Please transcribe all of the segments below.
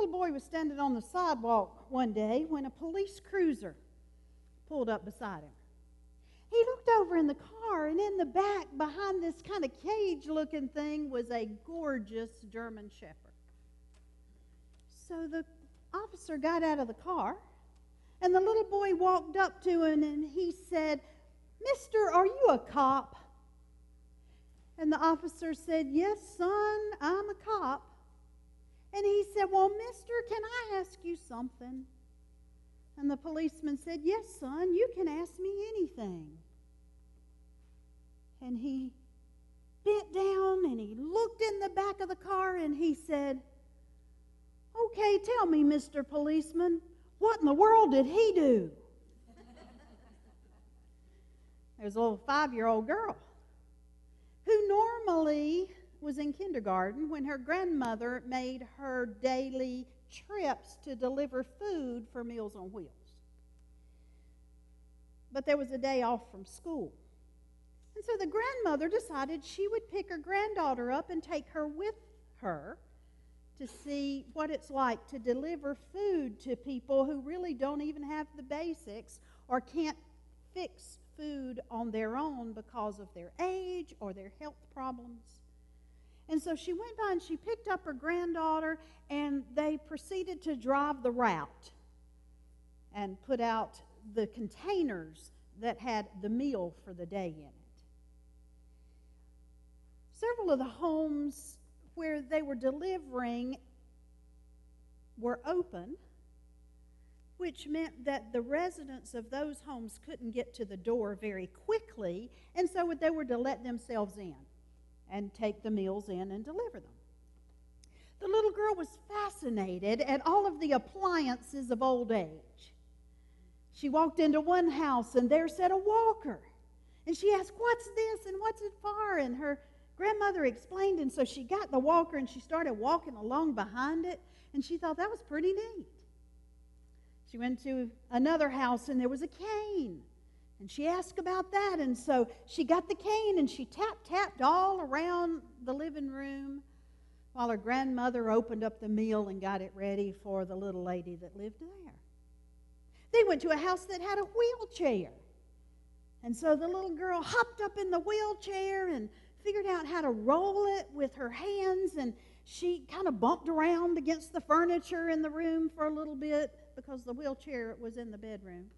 little boy was standing on the sidewalk one day when a police cruiser pulled up beside him. He looked over in the car, and in the back, behind this kind of cage-looking thing, was a gorgeous German Shepherd. So the officer got out of the car, and the little boy walked up to him, and he said, "Mister, are you a cop?" And the officer said, "Yes, son, I'm a cop." And he said, "Well, mister, can I ask you something?" And the policeman said, "Yes, son, you can ask me anything." And he bent down and he looked in the back of the car and he said, "Okay, tell me, Mr. Policeman, what in the world did he do?" There was a little 5-year-old girl who normally was in kindergarten when her grandmother made her daily trips to deliver food for Meals on Wheels. But there was a day off from school. And so the grandmother decided she would pick her granddaughter up and take her with her to see what it's like to deliver food to people who really don't even have the basics or can't fix food on their own because of their age or their health problems. And so she went by and she picked up her granddaughter, and they proceeded to drive the route and put out the containers that had the meal for the day in it. Several of the homes where they were delivering were open, which meant that the residents of those homes couldn't get to the door very quickly, and so they were to let themselves in and take the meals in and deliver them. The little girl was fascinated at all of the appliances of old age. She walked into one house, and there sat a walker. And she asked, "What's this and what's it for?" And her grandmother explained, and so she got the walker and she started walking along behind it, and she thought that was pretty neat. She went to another house, and there was a cane. And she asked about that, and so she got the cane and she tapped all around the living room while her grandmother opened up the meal and got it ready for the little lady that lived there. They went to a house that had a wheelchair. And so the little girl hopped up in the wheelchair and figured out how to roll it with her hands, and she kind of bumped around against the furniture in the room for a little bit because the wheelchair was in the bedroom.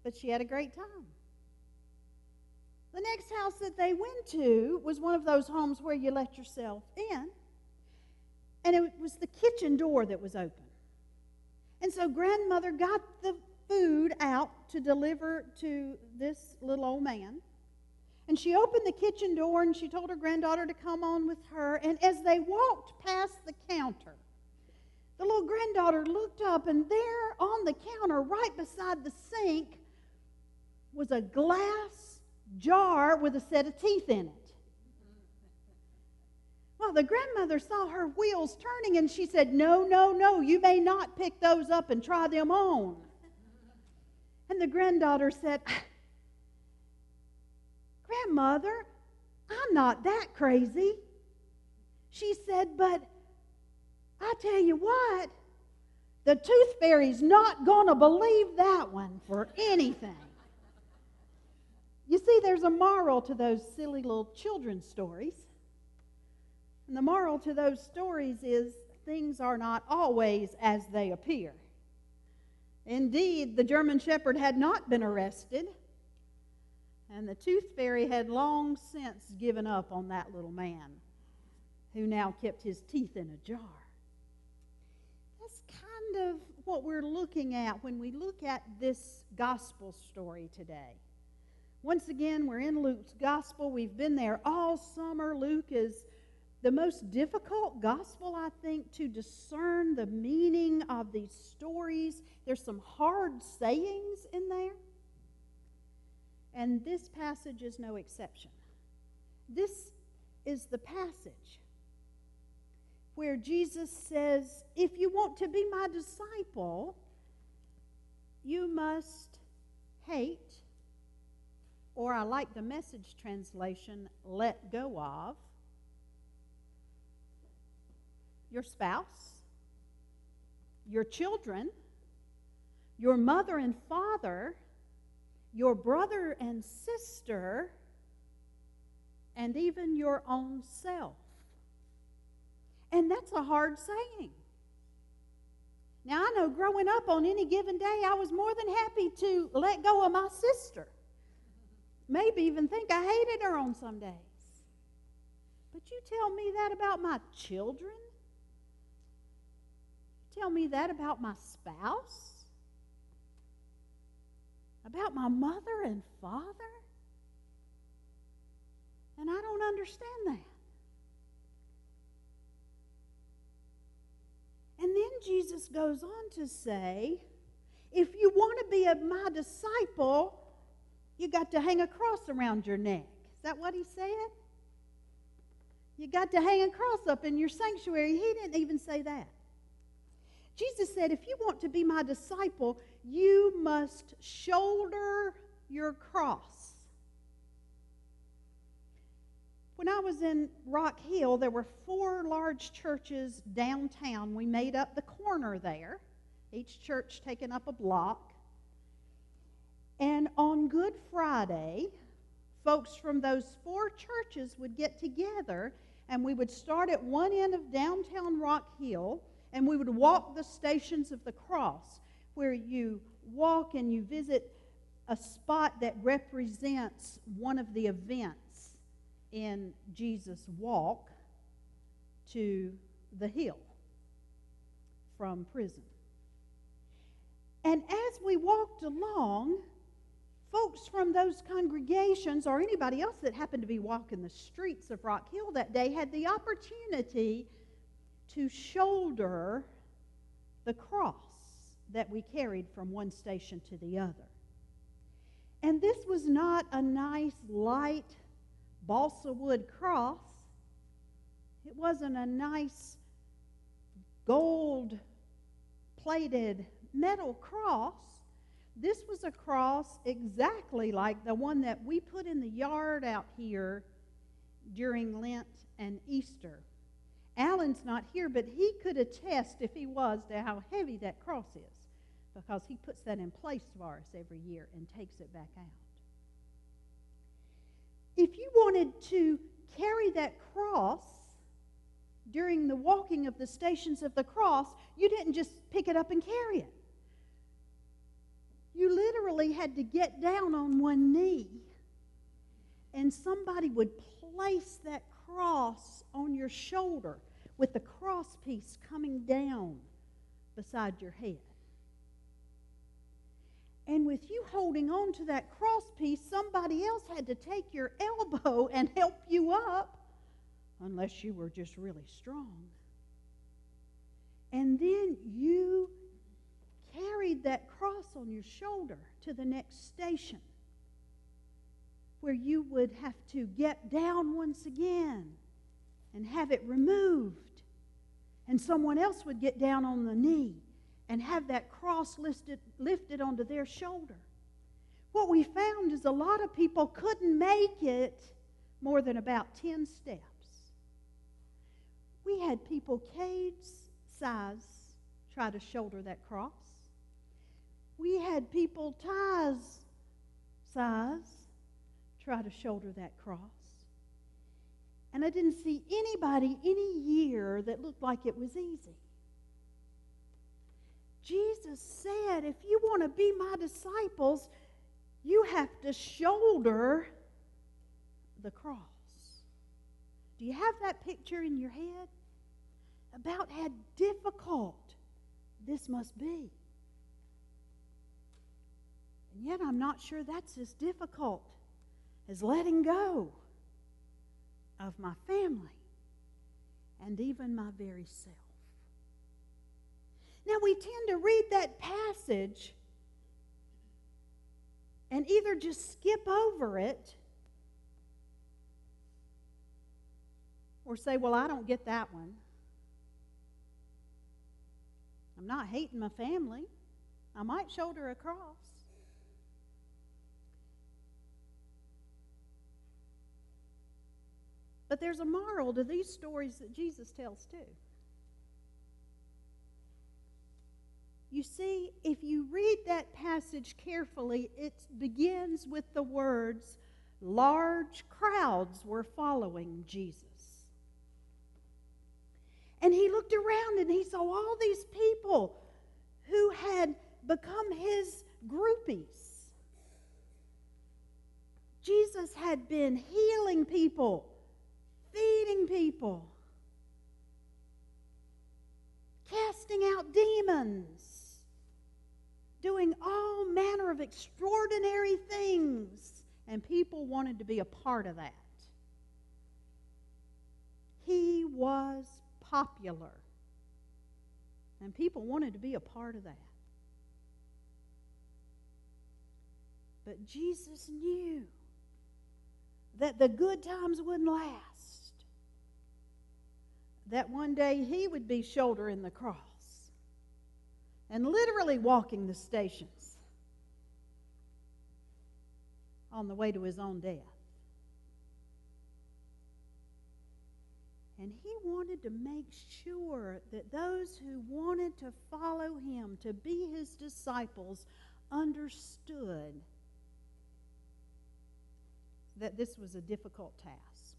But she had a great time. The next house that they went to was one of those homes where you let yourself in, and it was the kitchen door that was open. And so grandmother got the food out to deliver to this little old man, and she opened the kitchen door and she told her granddaughter to come on with her, and as they walked past the counter, the little granddaughter looked up, and there on the counter right beside the sink was a glass jar with a set of teeth in it. Well, the grandmother saw her wheels turning, and she said, No, you may not pick those up and try them on." And the granddaughter said, "Grandmother, I'm not that crazy." She said, "But I tell you what, the tooth fairy's not going to believe that one for anything." You see, there's a moral to those silly little children's stories. And the moral to those stories is things are not always as they appear. Indeed, the German Shepherd had not been arrested, and the tooth fairy had long since given up on that little man who now kept his teeth in a jar. That's kind of what we're looking at when we look at this gospel story today. Once again, we're in Luke's gospel. We've been there all summer. Luke is the most difficult gospel, I think, to discern the meaning of these stories. There's some hard sayings in there. And this passage is no exception. This is the passage where Jesus says, if you want to be my disciple, you must hate, or I like the Message translation, let go of your spouse, your children, your mother and father, your brother and sister, and even your own self. And that's a hard saying. Now, I know growing up on any given day, I was more than happy to let go of my sister. Maybe even think I hated her on some days. But you tell me that about my children? Tell me that about my spouse? About my mother and father? And I don't understand that. And then Jesus goes on to say, if you want to be my disciple, you got to hang a cross around your neck. Is that what he said? You got to hang a cross up in your sanctuary. He didn't even say that. Jesus said, if you want to be my disciple, you must shoulder your cross. When I was in Rock Hill, there were 4 large churches downtown. We made up the corner there, each church taking up a block. And on Good Friday, folks from those 4 churches would get together, and we would start at one end of downtown Rock Hill, and we would walk the Stations of the Cross, where you walk and you visit a spot that represents one of the events in Jesus' walk to the hill from prison. And as we walked along, folks from those congregations or anybody else that happened to be walking the streets of Rock Hill that day had the opportunity to shoulder the cross that we carried from one station to the other. And this was not a nice, light balsa wood cross. It wasn't a nice gold-plated metal cross. This was a cross exactly like the one that we put in the yard out here during Lent and Easter. Alan's not here, but he could attest, if he was, to how heavy that cross is, because he puts that in place for us every year and takes it back out. If you wanted to carry that cross during the walking of the Stations of the Cross, you didn't just pick it up and carry it. You literally had to get down on one knee, and somebody would place that cross on your shoulder with the cross piece coming down beside your head. And with you holding on to that cross piece, somebody else had to take your elbow and help you up, unless you were just really strong. And then you carried that cross on your shoulder to the next station, where you would have to get down once again and have it removed. And someone else would get down on the knee and have that cross lifted onto their shoulder. What we found is a lot of people couldn't make it more than about 10 steps. We had people Cade's size try to shoulder that cross. We had people Ty's size try to shoulder that cross. And I didn't see anybody any year that looked like it was easy. Jesus said, if you want to be my disciples, you have to shoulder the cross. Do you have that picture in your head about how difficult this must be? And yet I'm not sure that's as difficult as letting go of my family and even my very self. Now, we tend to read that passage and either just skip over it or say, well, I don't get that one. I'm not hating my family. I might shoulder a cross. But there's a moral to these stories that Jesus tells too. You see, if you read that passage carefully, it begins with the words, large crowds were following Jesus. And he looked around and he saw all these people who had become his groupies. Jesus had been healing people, feeding people, casting out demons, doing all manner of extraordinary things, and people wanted to be a part of that. He was popular, and people wanted to be a part of that. But Jesus knew that the good times wouldn't last, that one day he would be shouldering the cross and literally walking the stations on the way to his own death. And he wanted to make sure that those who wanted to follow him, to be his disciples, understood that this was a difficult task.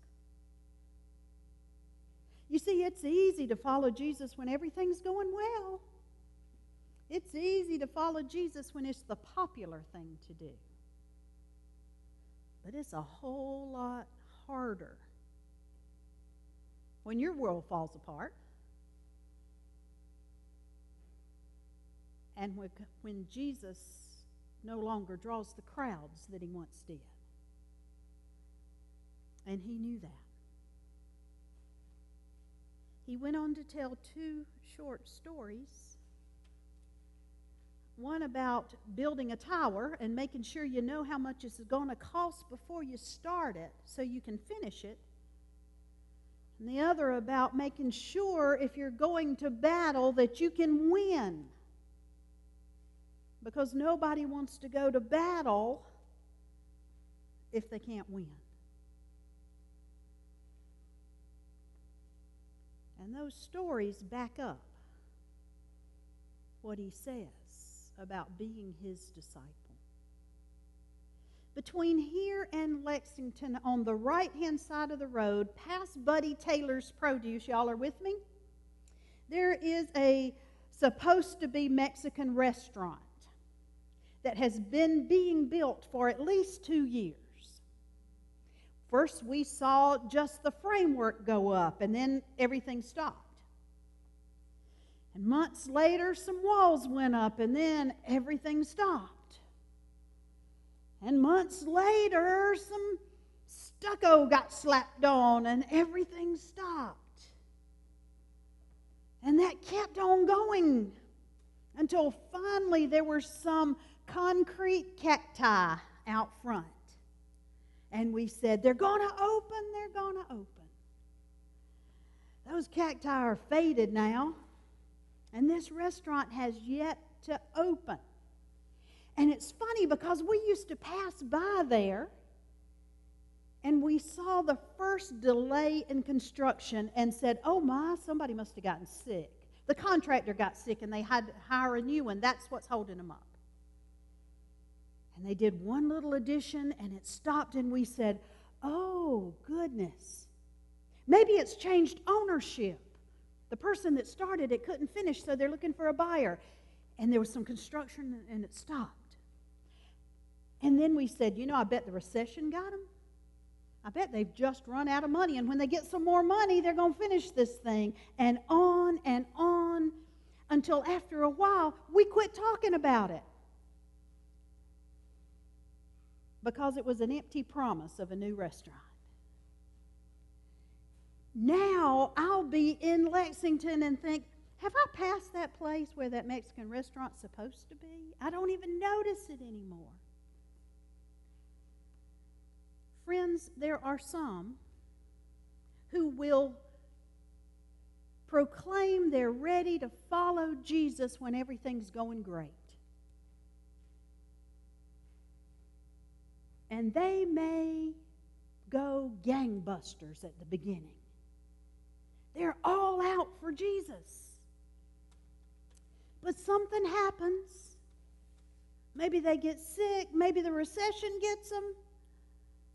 You see, it's easy to follow Jesus when everything's going well. It's easy to follow Jesus when it's the popular thing to do. But it's a whole lot harder when your world falls apart and when Jesus no longer draws the crowds that he once did. And he knew that. He went on to tell two short stories. One about building a tower and making sure you know how much it's going to cost before you start it so you can finish it. And the other about making sure if you're going to battle that you can win. Because nobody wants to go to battle if they can't win. And those stories back up what he says about being his disciple. Between here and Lexington, on the right-hand side of the road, past Buddy Taylor's Produce, y'all are with me? There is a supposed to be Mexican restaurant that has been being built for at least 2 years. First, we saw just the framework go up, and then everything stopped. And months later, some walls went up, and then everything stopped. And months later, some stucco got slapped on, and everything stopped. And that kept on going until finally there were some concrete cacti out front. And we said, they're going to open, they're going to open. Those cacti are faded now, and this restaurant has yet to open. And it's funny because we used to pass by there, and we saw the first delay in construction and said, oh my, somebody must have gotten sick. The contractor got sick, and they had to hire a new one. That's what's holding them up. And they did one little addition, and it stopped, and we said, oh, goodness. Maybe it's changed ownership. The person that started it couldn't finish, so they're looking for a buyer. And there was some construction, and it stopped. And then we said, I bet the recession got them. I bet they've just run out of money, and when they get some more money, they're going to finish this thing. And on, until after a while, we quit talking about it. Because it was an empty promise of a new restaurant. Now I'll be in Lexington and think, have I passed that place where that Mexican restaurant's supposed to be? I don't even notice it anymore. Friends, there are some who will proclaim they're ready to follow Jesus when everything's going great. And they may go gangbusters at the beginning. They're all out for Jesus. But But something happens. Maybe they get sick. Maybe the recession gets them.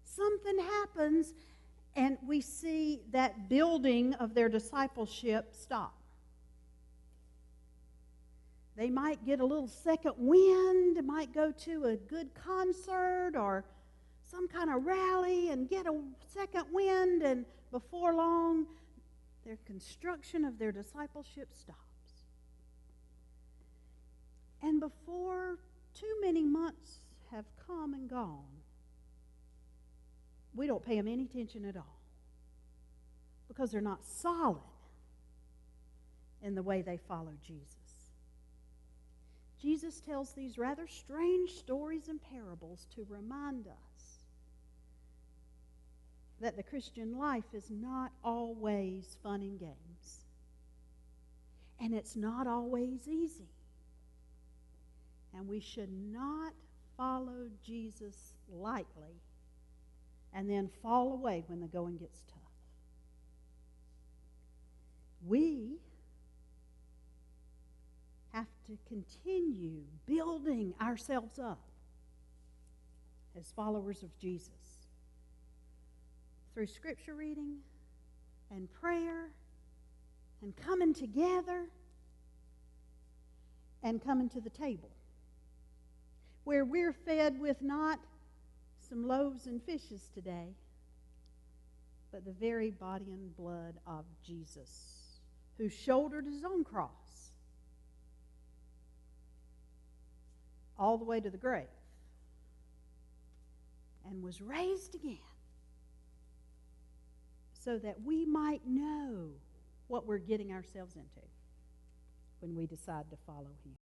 Something happens, and we see that building of their discipleship stop. They might get a little second wind, might go to a good concert or some kind of rally and get a second wind, and before long, their construction of their discipleship stops. And before too many months have come and gone, we don't pay them any attention at all because they're not solid in the way they follow Jesus. Jesus tells these rather strange stories and parables to remind us that the Christian life is not always fun and games. And it's not always easy. And we should not follow Jesus lightly and then fall away when the going gets tough. We have to continue building ourselves up as followers of Jesus through scripture reading and prayer and coming together and coming to the table where we're fed with not some loaves and fishes today, but the very body and blood of Jesus, who shouldered his own cross all the way to the grave and was raised again so that we might know what we're getting ourselves into when we decide to follow him.